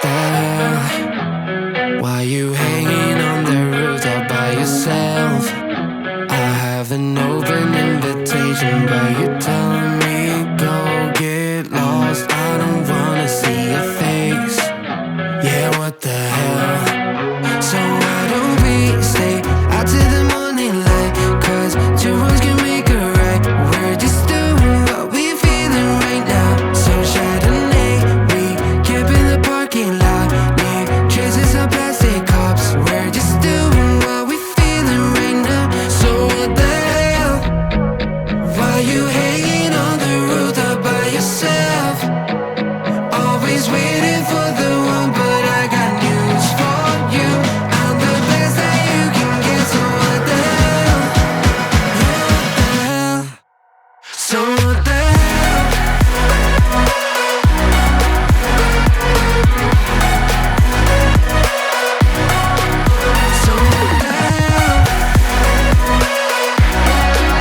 the hell? Why you hanging on the roof all by yourself? I have an open invitation, but you're telling me go get lost. I don't wanna see your face. Yeah, what the hell? So why don't we stay out till the morning light? 'Cause two wrongs can make a right. We're just doing what we're feeling right now. So Chardonnay, we camp in the parking lot. Leave traces of plastic cups. We're just doing what we're feeling right now. So what the hell? Why you hanging on the roof all by yourself? Always waiting for the one, but I got news for you. I'm the best that you can get, so what the hell? Yeah, what the hell? So what the hell? So what the hell?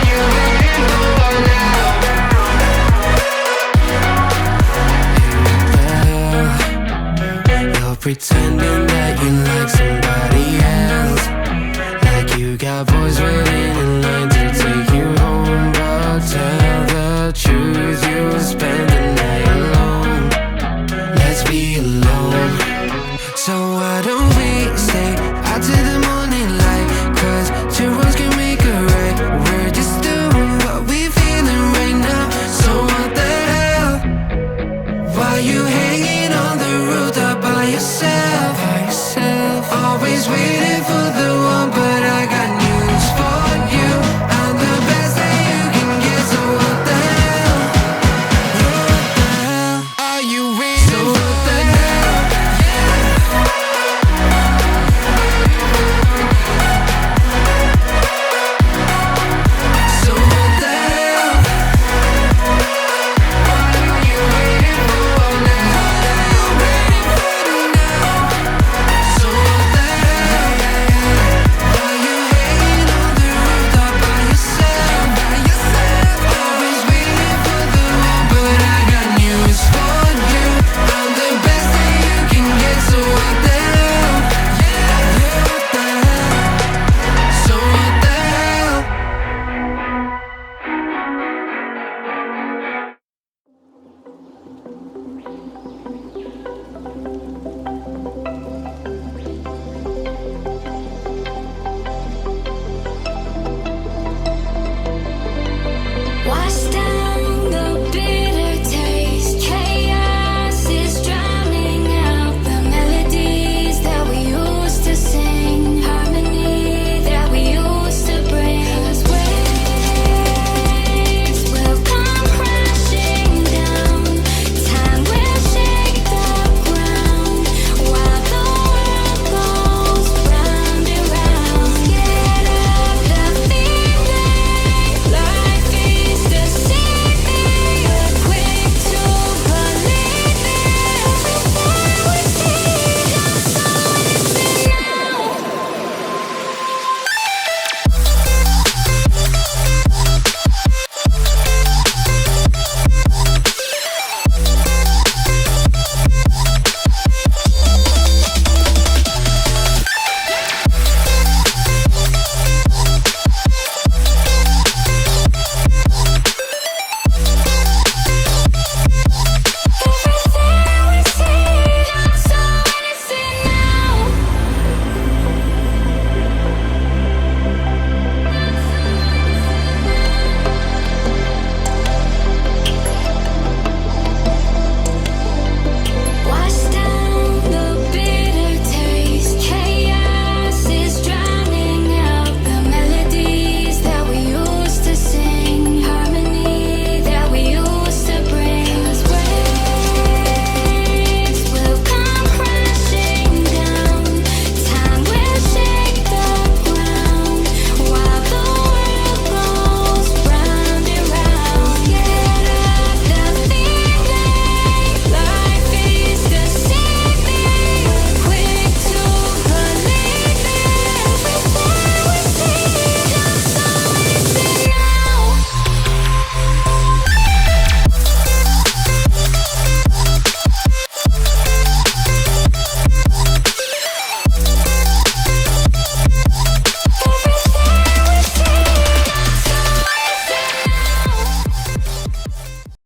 You waiting for now? You're pretending that you like somebody else, like you got boys with